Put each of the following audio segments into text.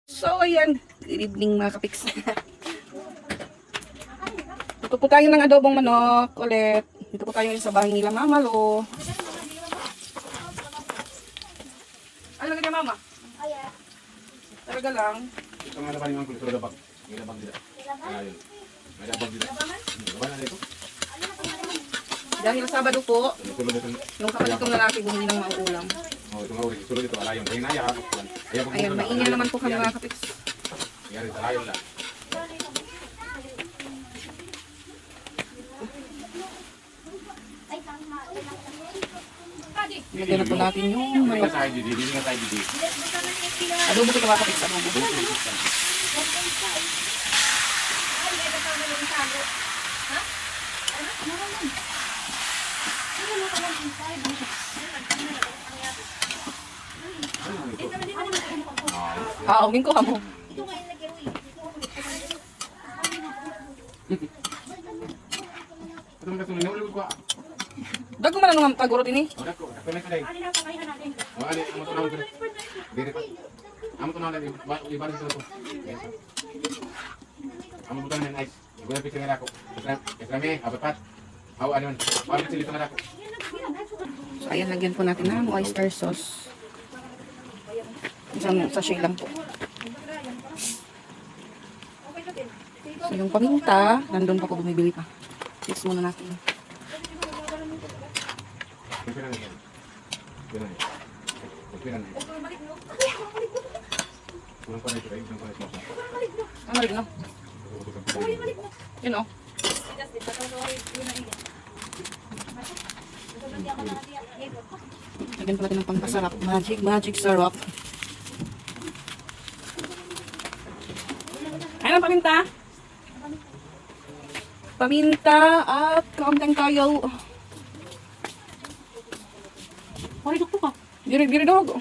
So, ayan. Good evening mga kapiks. Dito po tayo ng adobong manok ulit. Dito po tayo sa bahay nila Mama Lo. Ano lagay Mama? Talaga lang. Ito nga naman yung kultura dabag. May labag dila. Ayun. May labag dila. Laban na dito. Dahil Sabado po, Sulod dito. yung kapatid kong lalaki bumili ng mga ulam. Oh, ito nga uri. Sulod dito. Alayon. Kaya naya. Ayan, maingat naman po kami mga kapiks. Yari sa layon lang. Lagyan na po natin yung Hindi manok. nga tayo didi. Hindi nga tayo didi. Adobo ko ito mga kapiks. Adobo. Haawin ko mo. Ito mga kasunod. Naulog ko. Dago man ang tagurot ini. Wala ko. Ako na kalay. Wala. Amo to naman. Dire pa. Amo to naman. Ibaran sa ito. Amo butan ng ice. Igual picture nga ako. Kasami. Abapat. Aw ano. Aw silito nga ako. So, ayan, lagyan po natin ng oyster sauce. Isang sachet lang po. So, yung paminta, nandun pa po bumibili pa. Mix muna natin. Pagpiran na yan. Pagpiran na yan. Pagpiran na yan. Kulang pa na ito. Kulang pa na ito. Ano rin, no? Yun, oh. Lagyan po natin ng pampasarap. Magic syrup. Ano paminta? Paminta at kaunting kayaw. Pari dok ka. Diri dog.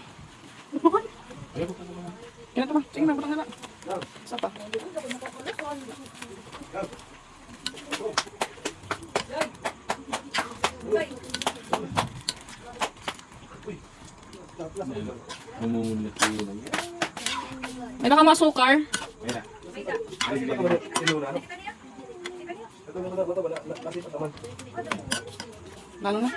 Ayaw ko pa naman. Kaya ba? Sige na, butang na. Isa pa. Namumulit ko yun. May nakamasukar. Kaya na. Lalo na.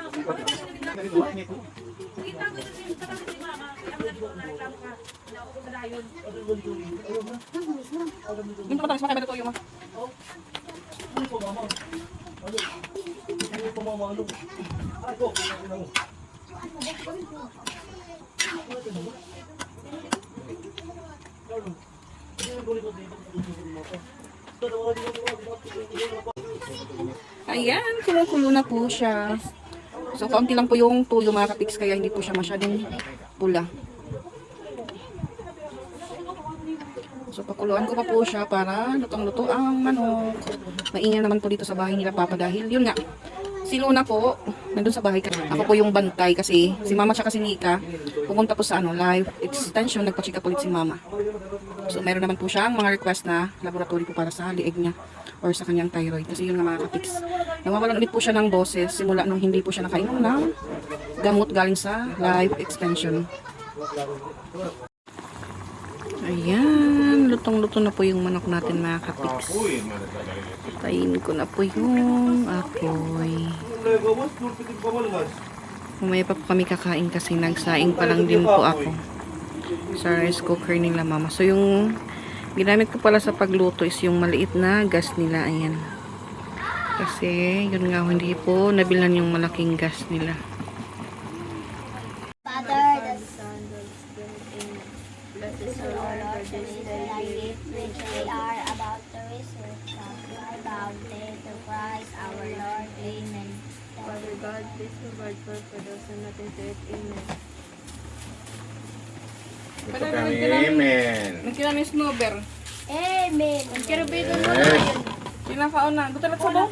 Yung pa tayo, sumakay ba ito yung Ayan, kumukulo na po siya. So, kaunti lang po yung tuyo mga kapiks, kaya hindi po siya masyadong pula. So, pakuluan ko pa po siya para lutong-luto ang manok. Maingay naman po dito sa bahay nila Papa dahil yun nga, si Luna po, nandun sa bahay. Ako po yung bantay kasi si Mama tsaka si Nika pumunta po sa live extension, nagpa-check up ulit si Mama. So, meron naman po siyang mga request na laboratory po para sa lieg niya or sa kanyang thyroid. Kasi yun nga mga kapiks, nawawalan ulit po siya ng boses simula nung hindi po siya nakainom ng gamot galing sa live extension. Ayan, lutong-luto na po yung manok natin mga kapiks. Tayin ko na po yung apoy. Mamaya pa po kami kakain kasi nagsaing pa lang din po ako sa rice cooker nila Mama. So yung ginamit ko pala sa pagluto is yung maliit na gas nila. Ayan. Kasi yun nga, hindi po nabilan yung malaking gas nila. Father, the Son, the Spirit, Amen. Blessed is the Lord, for this is the gift which we are about to receive from your bounty to Christ our Lord. Amen. Father God, please provide for those who not into it. Amen. Ito kami. Amen. Nagkina ni Snowber. Amen. Ang kirabito mo Yes. na. Kinakaon na. Gusto na sa bo?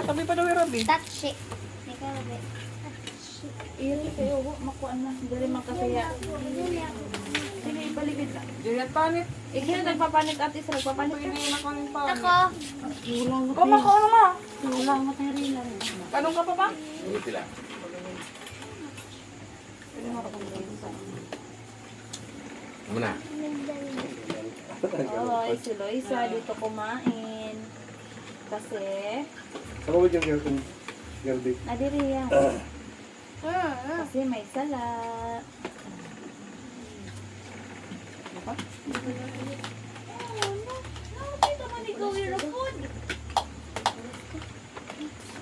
Sabi pa daw yung Robby. Touch it. Ikaw, Robby. Iri kayo, makuha na. Dili makasaya. Sige, ibaligid ka. Diyan panit. Ikaw nagpapanik at isa nagpapanik ka. Pwede na kong pa. Ako. Kumakaon na ma. Wala mo tayo rin lang. Tanong ka pa ba? Hindi sila. Ano na? Oo, si Loisa dito kumain. Kasi, Saan mo yung Gerdi? nadiri yan. Kasi may sala.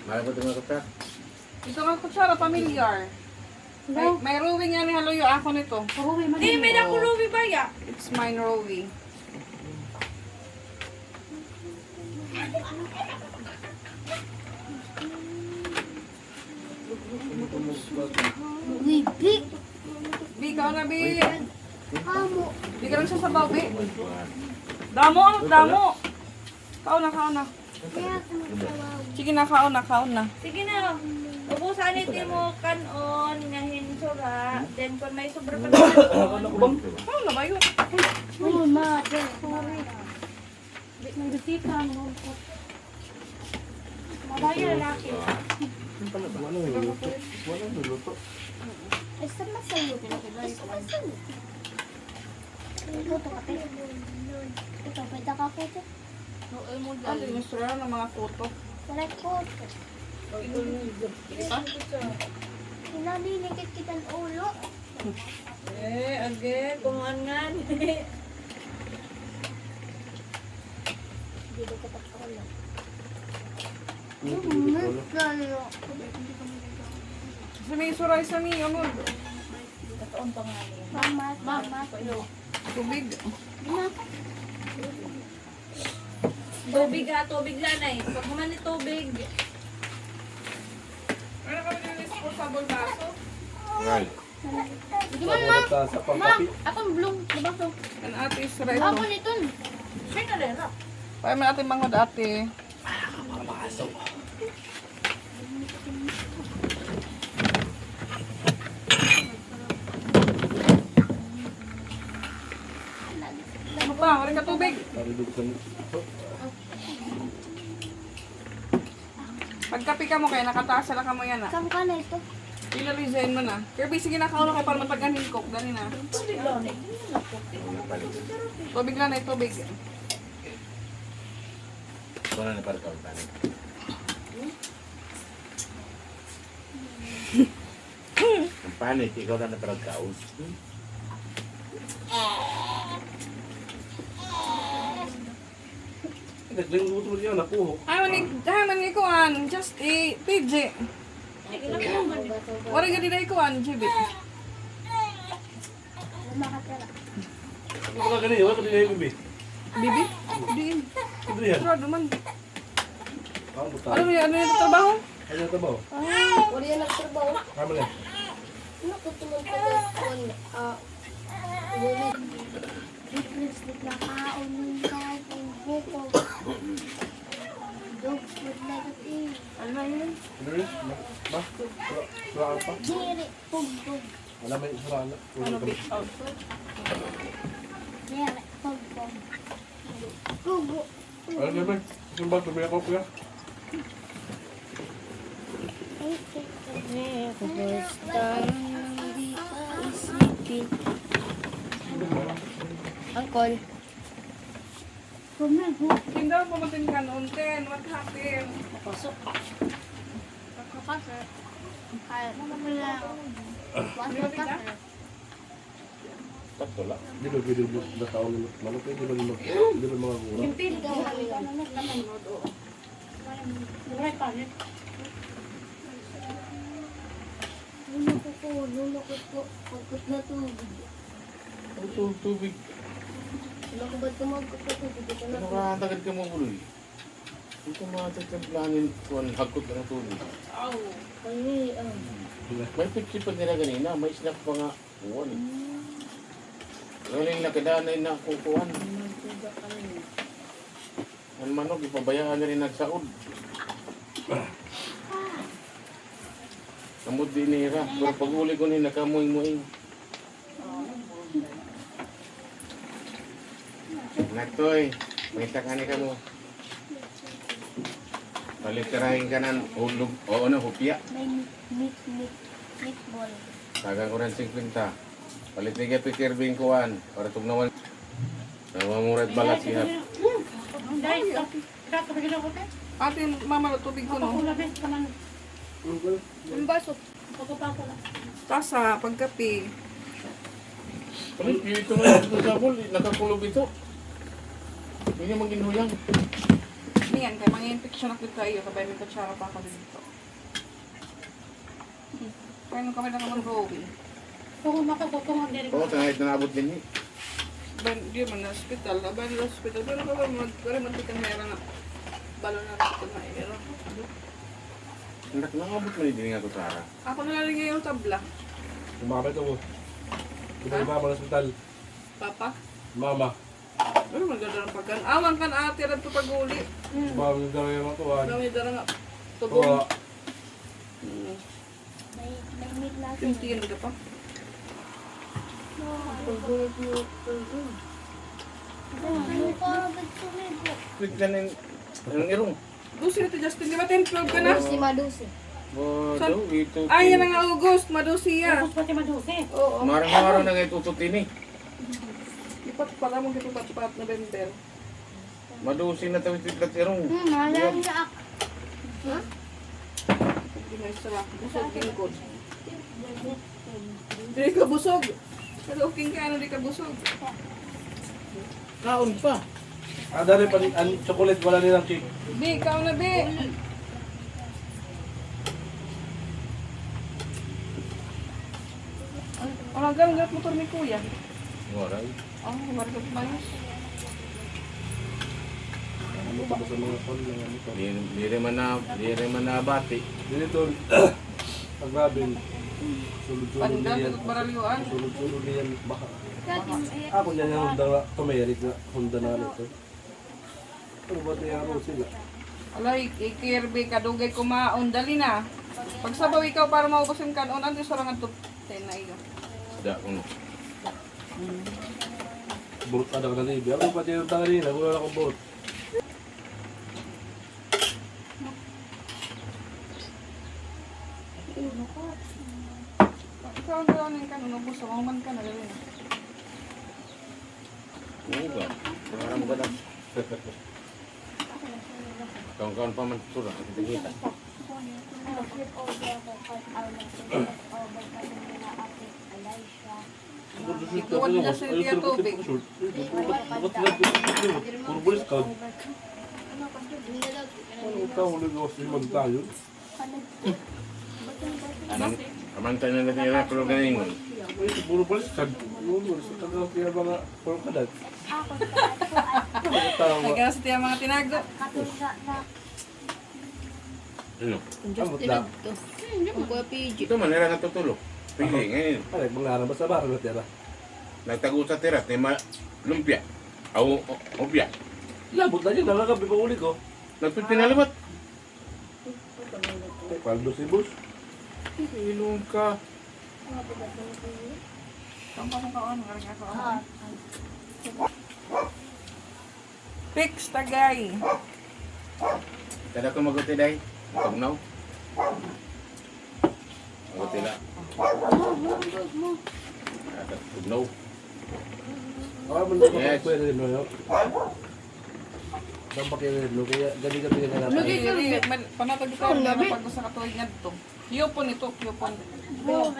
Mahal ko ito mga kapatid. Ito nga kutsara, familiar. May Rowie nga ni Haloyo ako nito. Di, may nakulubi ba ya? It's mine Rowie. Bi, ikaw na, Bi. Bi ka lang siya sa babi. Damo, ano? Damo. Kaon na. Sige na, kaon na. Sige na. Ubusan iti mo kanon nga hinsura. Then kung may sobra pa naman. Kaon na ba yun? Oo, ma. Sorry. May bisita mo. Mabayo lalaki. Walang luluto. Ito masayo. Ito masayo. Ito kape. Ito, pwede ka pwede. Ano yung istorya ng mga photo? Wala ko. Hinalilikit kita ng ulo. Again, kumuan nga. Dito ka pa ulo. Sa may suray sa mi, ano? Katoon pa nga niya. Mama. Tubig. Tubig ha, tubig lanay. Pag naman ni tubig. Ano kami yung disposable baso? Right. Sa pangkapi. Akong blue. Diba to? Ang ate suray Ako to. nito. Siya na rin. Kaya may ate mangod ate. Ano pa? Wala ka tubig. Naridog sa Pagkapi ka mo kaya nakataas na ka mo yan ah. Saan ka na ito? Pinalizayin mo na. Kirby, sige na kauna ka para mapaganin ko. Gani na. Tubig lanay. Tubig lang na tubig. Ito na na para kautan. Ang panit, ikaw na na para kaus. Nagling luto niya, nakuho. Ay, manig kuan. Just PJ. Wala ka din ay kuan, JB. Lumakatira. Wala ka niya, wala ka niya yung bibi. Bibi? Diin. Hindi yan. Trado man. Ang buta. Ano yung trabaho? Ano yung tabaw? Wala yan nagtrabaho. Kama na. Ano ko tumag ko doon? Lipstick na kaon ng kahit ang buko. Dog food na ito Ano na yun? Ano rin? Ma? Wala ka pa? Diri, pugpug. Wala may sarala. Ano Wala big ka. out? Diri, pugpug. Pugo. Ano nga ba? Isang ba? Tumaya ko kuya? Uncle. Pumago. Hindi ako pumating ka noon, Ten. What happened? Pasok. Pasok. Kaya naman na. Pasok ka. Takto lang. Di ba pwede na taon nila? Manok eh, di ba mga di ba mga gura? Lulukot ko. Pagkot na tubig. Ang tubig. Lulukot ko magkot na tubig. Ito na Ano ka, tagad ka mo uloy. Ito mga tatemplanin kuan hagkot ng tubig. Ay, May picture pa nila ganina, may snack pa nga. Kuwan eh. Ngayon nakadanay na kukuhan. Ang manok, ipabayaan na rin nagsaod. Kamod di nira. Pero pag uli ko nila, nakamuing-muing. Natoy, may takani ka mo. Palitirahin ka ng hulog, o ano, hupya. may meatball. Tagang ko ng 50. Palit ni Gapi Kirby kuwan. Para tugnawan. Nawamurat balat siya. Ate, mama, tubig ko, no? Ang baso. Tasa, pagkape. Kami, ito nga ito sa bol. Nakakulog ito. Hindi mo ginuyang. Yan, kaya mga infection na kita iyo, kabay may kutsara pa ako dito. Kaya nung kami na naman Roby. Oo, tangahit na naabot din eh. Di man na hospital, abay na hospital. Pero kaya magkarimantikan meron na balon na hospital na meron. Nakabot mo din nga ito, Sarah. Ako nalalagay yung tabla. Kumamit ako. Diba yung mama ng hospital? Papa? Mama. Ano maganda ng pagkan? Awan kan ate rin ito pag-uli. Kumamit ng dami yung mga tuwan. Dami dara nga. Tuwa. Tubong. May meat na Tintin ka pa. Tignan ang irong. Gusto nito Justin, di ba 10-12 ka na? Si Madusi. Bodo, ito. Ay, yan ang August, madusiya. Oo. Marang-marang na ngayon tututin eh. Ipat pala mong ito pat November. Madusin na tawid tiglat irong. Malam na ako. Hindi na isa lang. Busog lingkod. Hindi ka busog. Pero okay ka, ano di ka busog. Kaon pa. Ada rin pa ang chocolate, wala nilang cake. Bi, ikaw na, Bi. Ang galang motor ni Kuya. Waray. Margot Mayos. Ano pa ba sa mga kon ng ano to? Di rin man nabati. Dito, pagrabin. Sulod-sulod Pandan, niyan. tutot baralyuan. Sulod-sulod niyan. Baka. Ako niyan yung Honda na, tumayarit na Honda na ito. Ano ba tiyaro sila? Alay, ikirbi, kadugay kumaon. Dali na. Pagsabaw ikaw para maubos yung kanon, ando sa rangan to. Ten na iyo. Da kuno. Burot ada ka na libi. Ako pa tiyaro tangali na, wala akong burot. Ikaw ang gawin yung kanon, ubos sa mahuman ka na. Dali na. Oo ba? Parang ba lang. Kawan-kawan pa man surah. Kita kita. Ikaw ang nila sa tiya tubig. Puro bulis ka. Ano ka, huli ko si Magtayo? Anong amang tayo na natin yung kulog na ingon. Puro bulis ka. Puro bulis ka. Tagal kaya mga puro kadat. Ay, kaya sa tiya mga tinago. Ano? Amot lang. Ito man, nila natutulog. Pili, ngayon. Ay, mga ba sa barang na tira? Nagtago sa tirat, ni lumpia. Aw, opia. Labot na yun, nakakapi pa uli ko. Nagpipinalabat. Paldo si Bus. Ilong ka. Tampa mo kaon, galing ako. Fix tagay. Kada ko maguti dahi. Tugnaw. Maguti la. Tugnaw. Ah, man ko Yes. pwede rin no. Dampak yun no, kaya gabi-gabi na natin. Lagi ka, panatag ito na pag sa katuig nga dito. Kiyopon ito, kiyopon.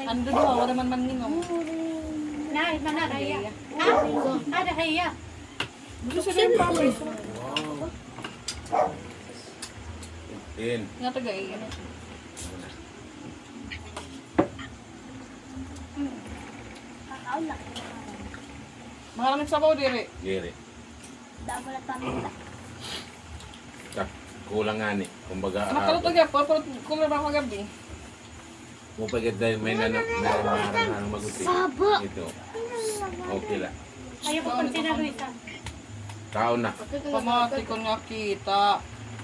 Ando doon, wala man ninong. Nay, mana kaya. Ada kaya. Gusto sila yung papay. Tin. Nga tagay. Maraming sabaw diri. Giri. Dapat na pamilya. Kak, kulang nga ni. Kumbaga, Nakalutog yan, pero kulang ba ako gabi? mupagad dahil may marang maguti. Ito. Okay la. Ayaw ko pang sinaluisa. Kaon na. Pamati ko nga kita.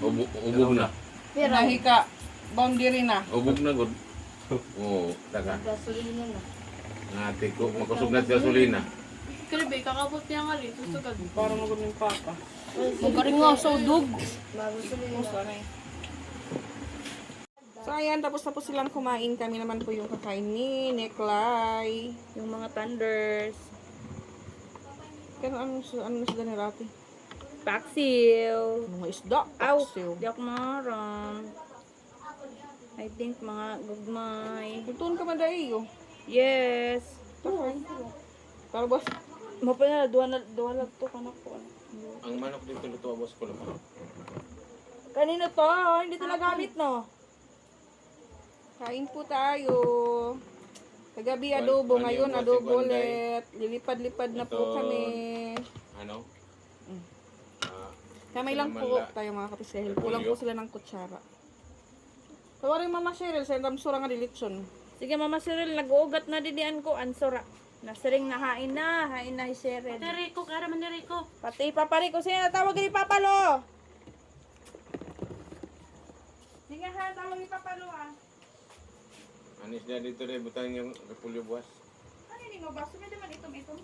Ubog na. Nahika, boundary na. Ubog na gud. Oo, taka. Ngati ko, makusog na sa gasolina. Kirby, kakabot niya nga rin. Gusto ka. Parang magod yung papa. Magaling nga, so dug. So ayan, tapos silang kumain. Kami naman po yung kakain ni Neklay. Yung mga thunders. Kaya ano na sila ni Rati? Paksiw. Mga isda. Aw, Paksiw. di ako marang. I think mga gugmay. Tutuan ka man dahil oh. Yes. Para boss. Mapa na, duwa lang to kanak ko. Ang manok dito luto boss ko lang. Kanino to? Hindi to nagamit, no? Kain po tayo. Kagabi adobo, ngayon adobo ulit. Lilipad-lipad na po Ito. kami. Ano? Kamay lang po tayo mga kapisel. Kulang po sila ng kutsara. Tawarin Mama Cheryl, sa damsura nga dilitson. Sige, Mama Cyril, nag-uugat na didian ko. Ansura. Nasiring na hain na si Cyril. Rico, kara man ni Rico. Pati Papa Rico, sino natawag ni Papalo? Sige ha, tawag ni Papalo ah. Anis na dito rin, butang yung repulyo buwas. Ano hindi mo ba? Sumida man itom.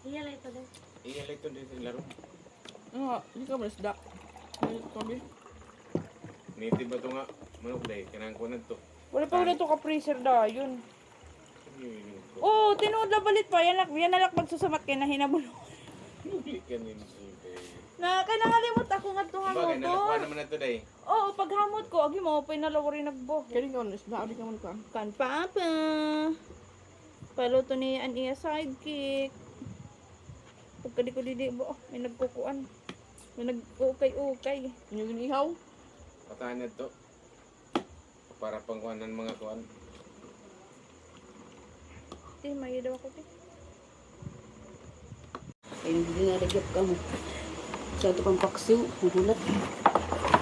Iyala ito din. Iyalay ito dito laro. Hindi ka malasda. Sabi. Native ba ito nga? Manok dahil, kanang kunan to. Wala pa ulit ito ka-freezer da, yun. Oo, tinuod na balit pa. Yan nalak magsusumat kay na hinabulong. Na, kaya nangalimot ako nga itong Bagay, hamot nalakuha to. naman na ito dahil. Oo, paghamot ko, agi mo, pinalawari nagbo. Kaya rin ka malasda. Adi ka man ka. Kan Papa. Paluto ni an iya sidekick. Pagkadi ko didi bo, may nagkukuan. May nag-ukay-ukay. Yung inihaw. Patahan na ito. Para pangkuhanan mga kuhan. Mayo daw ako. Ay, hindi nga nagyap ka mo. Sa ito pang paksiw, hugulat.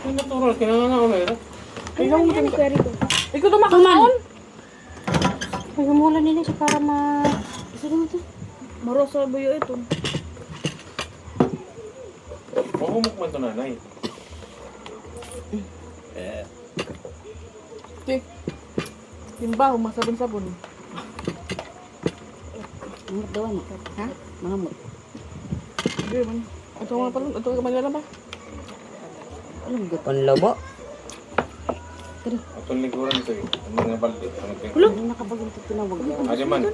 Ano natural? Kinangan ako meron. Ikaw mo kami. Kweri ko. Ikaw tumakaon. Ay, gumulan nila siya para ma... Isa naman ito. Marosa buyo ito. Mahumok man ito nanay. Okay. Timbaho, masabon-sabon. Mangat daw ano? Ha? Mangamot. Hindi man. Ito nga pala. Ito ka manila ba? Alam mo, panlaba. Atong lingkuran ito eh. Ang mga balde. Hindi nakabagin ito tinawag. Adi man.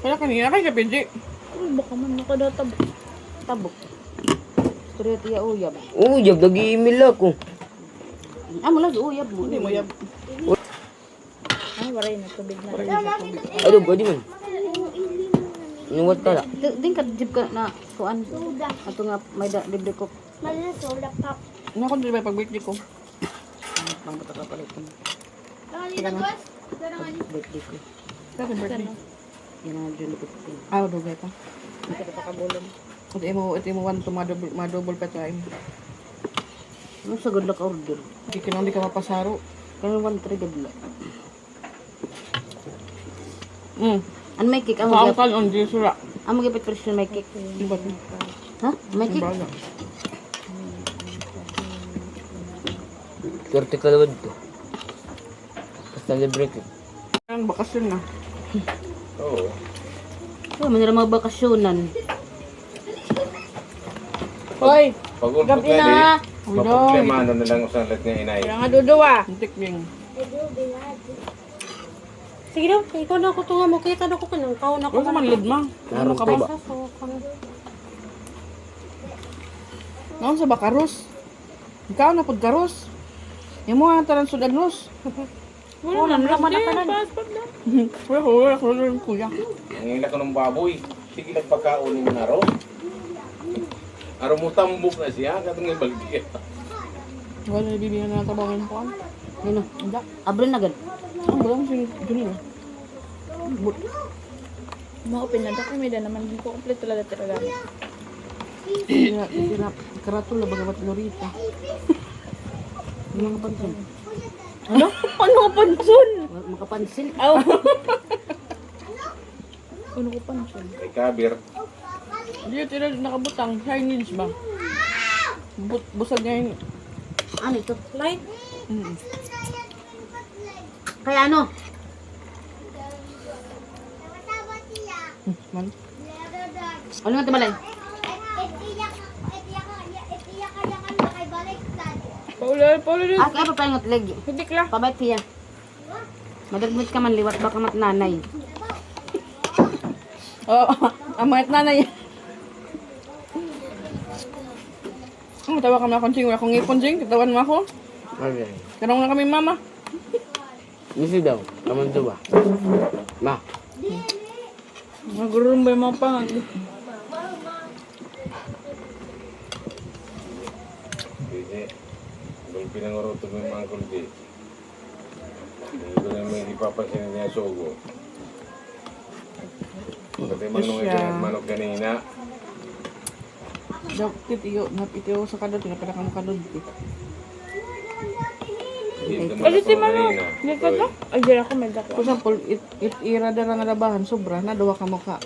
Kaya kanina kay sa PJ. Baka man nakadatab. Tabok. Kuriya tiya uyab. Uyab, nag-i-email ako. Amo lagi uyab mo. Hindi mo yab. Ay, waray na tubig na. Ano ba, di man? Inuwat ka na. Din ka jib ka na kuan. Ato nga may dibdi ko. Ano ko din ba pag-birthday ko? Pang bata ka pala ito. Birthday ko. Kasi birthday. Yan ang June 15. Ah, dugay pa. Hindi ka pakabulon. Ito mo one to madouble pa time. Ano sa good luck order? Hindi ka hindi ka mapasaro. Kaya 1-3 good luck. Ano may cake? Amo Kaangkan on di sura. gipit presyon may cake. Iba. Ha? May cake? Baga. Swerte ka naman to. Celebrate it. Ang bakasyon na. Oo. Oh, man mga bakasyonan. Hoy! Pag-ulpot Gabi na na. di, maproblema ano na lang usang lahat nga inay. Kaya nga dudo ah. Antik bing. Sige daw, ikaw na ako tunga mo. Kita na ko kanang kaon ako. Huwag ka man lid ma. Ano ka ba? Naon sa bakaros? Ikaw na pod karos. Yung mga taran sudanos. Wala na naman na Wala ko kuya. Ang ila ko ng baboy. Sige lang pagkaon ng araw. Araw mo tambok na siya. Katong yung baldi. Wala na bibigyan na trabaho ng kuan. Ano? Hindi. Abrin na gad. Ang bulang si Junil. Ma-open na dako may da naman di ko kompleto talaga talaga. Hindi na karatul na bagamat Lorita. Mga pansin. Ano? Ano ko pansun? Makapansin. Aw. Ano ko pansun? Kay Kabir. Hindi tira nakabutang. Chinese ba? Busag niya yun. Ano ito? Light. Kaya ano? Man. Ano nga tumalay? Paulo din. Kaya pa palingot leg. Hidik la. Pabait siya. Madagmit ka man liwat baka mat nanay. Oh, amayat nanay. Tawa kami akong ching. Wala akong ngipon, ching. Katawan mo ako. Okay. Karong na kami mama. Misi daw. Kaman to ba? Ma. Magurong ba yung mga pangag? Hindi. Doon pinanguruto mo yung mga kuldi. Hindi ko naman ipapansin niya sogo. Pati manok kanina. Dapat iyo. Napitiyo sa kadod. Napila ka mo kadod. Dito Ay, di man kanina. Hindi ka to? Ay, di ako may dako. For example, ira dara nga labahan. Sobra na. Duwa ka mo ka.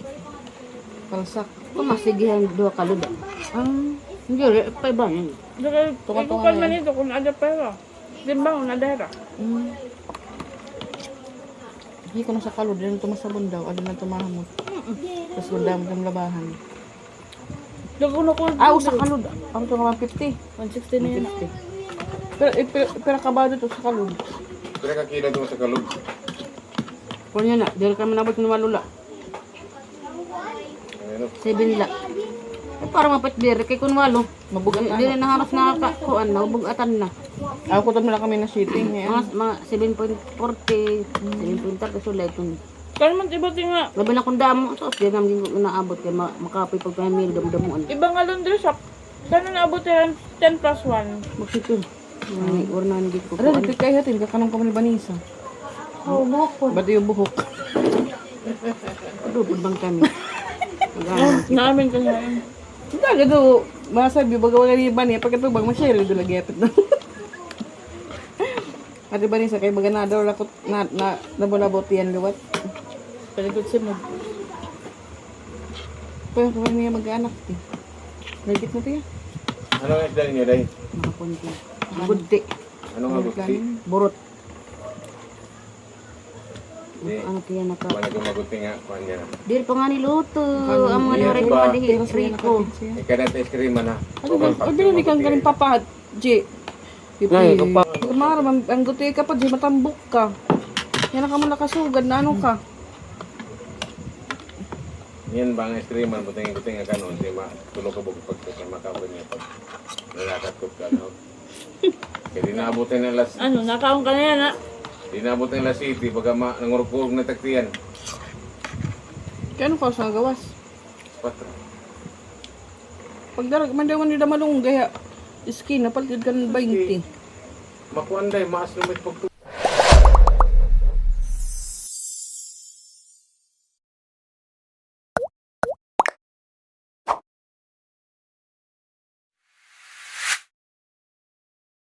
Palsak. Kumasigihan dua kalod. Hindi, pa ba yan? Ikukan man ito kung ada pera. Di ba, kung ada. Hindi ko na sa kalod. Dito tumasabon daw. Ano na tumahamot. Tapos ganda mo ng labahan. Dago na ko. Sa kalod. Ang ito nga 150. 160 na yan. 150. Pero kabado to sa kalod. Kaya kakila doon sa kalog. Kung yan na, dahil ka manabot ng malula. Ano? 7 nila. Para mapatbiri kay kunwalo. Mabugat na. Dili na halos nakakakuan na, bugatan na. Ako ko na kami na sitting. Mga 7.40, 7.30 sulay kun. Kaya naman iba nga. Labi na kung damo, so di namin ko naabot kay makapoy pag pamilya damo-damuan. Iba nga laundry shop. Gano'n naabot yan? 10 plus 1. Magsipil. Or na hindi ko Ara, kuan. dito kayo hatin. Kakanong ka ni Vanessa. Oh, buhok ko. Ba't yung buhok? Dubod bang kami. Naamin ka nga yun. Hindi ka do. Masabi, baga wala ni Vanessa. Pagkatubang masyari, doon lagi apit na. Ate Vanessa, kay baga na daw lakot na nabulabot yan liwat. Paligod si Mod. Pero kung niya mag-anak. Nagkit na tiya. Ano ang isda ninyo, Day? Mga konti. Gudti. Ano nga gusti? Burot. Di. Ano kaya naka... Paano kung maguti nga? Kuhan niya. Dili pa nga niluto. Ang mga Iya, nari ko ba? madihi. Rico. Ikaw natin ice cream na. Ano ba? Ano ba kang galing papahat? G. Nay, kapag Kumara, ang guti ka pa, G. Matambok ka. Yan ka mo nakasugad na ano ka. Yan ba ang ice cream? Buting nga kanon. Di ba? Tulog ka bukod pag sa makapon niya. Pag nalakat ko ka. Kaya di naabutin ng last. Ano, nakaon ka na yan ha? Di naabutin ng last city. Baga nangurupog na taktiyan. Kaya ano ka sa gawas? Patro. Pag darag, mandawan nila malunggay ha. Skin, napaligid ka ng 20. Makuanday, maas lumit pag